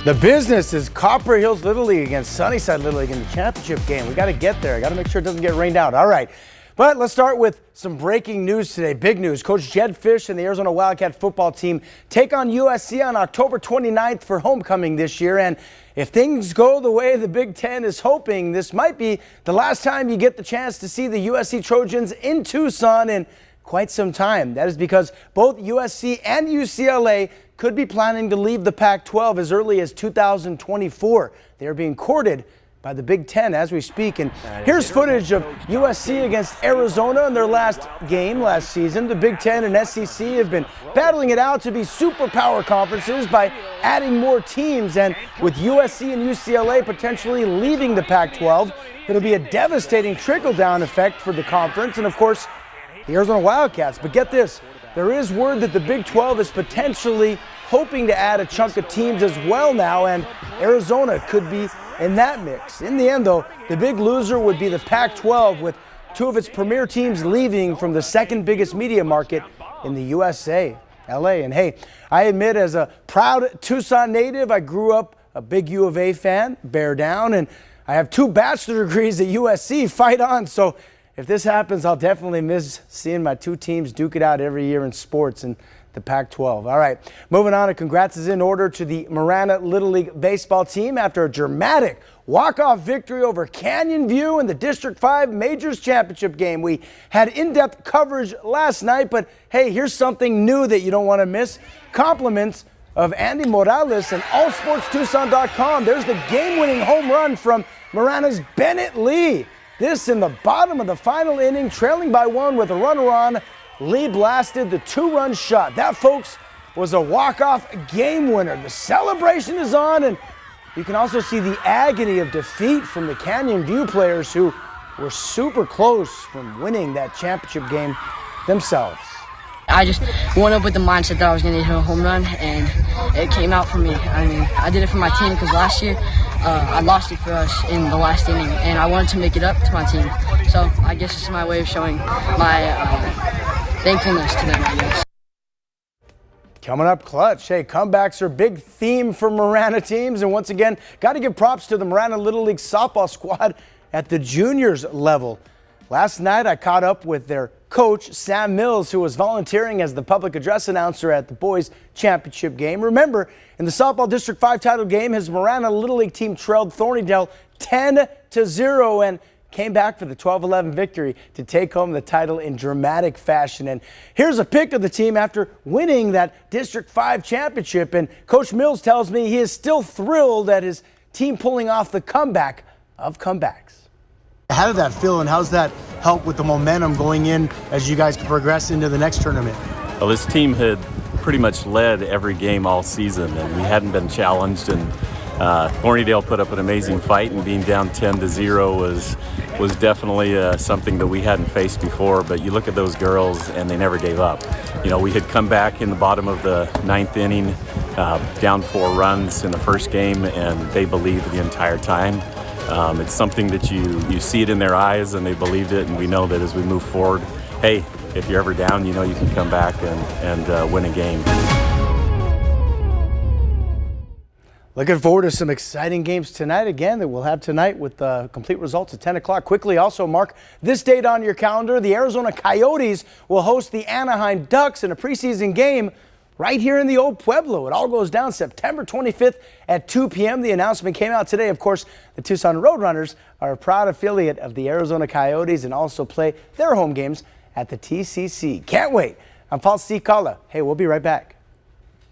The business is Copper Hills Little League against Sunnyside Little League in the championship game. We got to get there. Got to make sure it doesn't get rained out. All right. But let's start with some breaking news today. Big news. Coach Jed Fish and the Arizona Wildcat football team take on USC on October 29th for homecoming this year. And if things go the way the Big-10 is hoping, this might be the last time you get the chance to see the USC Trojans in Tucson in quite some time. That is because both USC and UCLA could be planning to leave the Pac-12 as early as 2024. They are being courted by the Big-10 as we speak. And here's footage of USC against Arizona in their last game last season. The Big-10 and SEC have been battling it out to be superpower conferences by adding more teams. And with USC and UCLA potentially leaving the Pac-12, it'll be a devastating trickle-down effect for the conference and, of course, the Arizona Wildcats. But get this, there is word that the Big 12 is potentially hoping to add a chunk of teams as well now, and Arizona could be in that mix. In the end, though, the big loser would be the Pac-12, with two of its premier teams leaving from the second biggest media market in the USA, LA. And hey, I admit, as a proud Tucson native, I grew up a big U of A fan, bear down, and I have 2 bachelor degrees at USC, fight on. So if this happens, I'll definitely miss seeing my 2 teams duke it out every year in sports in the Pac-12. All right, moving on, and congrats is in order to the Miranda Little League baseball team after a dramatic walk-off victory over Canyon View in the District 5 Majors Championship game. We had in-depth coverage last night, but hey, here's something new that you don't want to miss. Compliments of Andy Morales and allsportstucson.com. There's the game-winning home run from Miranda's Bennett Lee. This in the bottom of the final inning, trailing by 1 with a runner on. Lee blasted the 2-run shot. That, folks, was a walk-off game winner. The celebration is on, and you can also see the agony of defeat from the Canyon View players who were super close from winning that championship game themselves. I just went up with the mindset that I was going to hit a home run, and it came out for me. I mean, I did it for my team because last year I lost it for us in the last inning, and I wanted to make it up to my team. So I guess it's my way of showing my thankfulness to them, I guess. Coming up clutch. Hey, comebacks are a big theme for Miranda teams, and once again, got to give props to the Miranda Little League softball squad at the juniors level. Last night, I caught up with their coach, Sam Mills, who was volunteering as the public address announcer at the boys' championship game. Remember, in the softball District 5 title game, his Miranda Little League team trailed Thornydale 10-0 and came back for the 12-11 victory to take home the title in dramatic fashion. And here's a pic of the team after winning that District 5 championship. And Coach Mills tells me he is still thrilled at his team pulling off the comeback of comebacks. How did that feel, and how's that help with the momentum going in as you guys progress into the next tournament? Well, this team had pretty much led every game all season, and we hadn't been challenged, and Thornydale put up an amazing fight, and being down 10-0 was definitely something that we hadn't faced before. But you look at those girls, and they never gave up. You know, we had come back in the bottom of the 9th inning, down 4 runs in the first game, and they believed the entire time. It's something that you see it in their eyes, and they believed it, and we know that as we move forward, hey, if you're ever down, you know you can come back and win a game. Looking forward to some exciting games tonight again that we'll have tonight with complete results at 10 o'clock. Quickly also mark this date on your calendar. The Arizona Coyotes will host the Anaheim Ducks in a preseason game right here in the Old Pueblo. It all goes down September 25th at 2 p.m. The announcement came out today. Of course, the Tucson Roadrunners are a proud affiliate of the Arizona Coyotes and also play their home games at the TCC. Can't wait. I'm Paul C. Kalla. Hey, we'll be right back.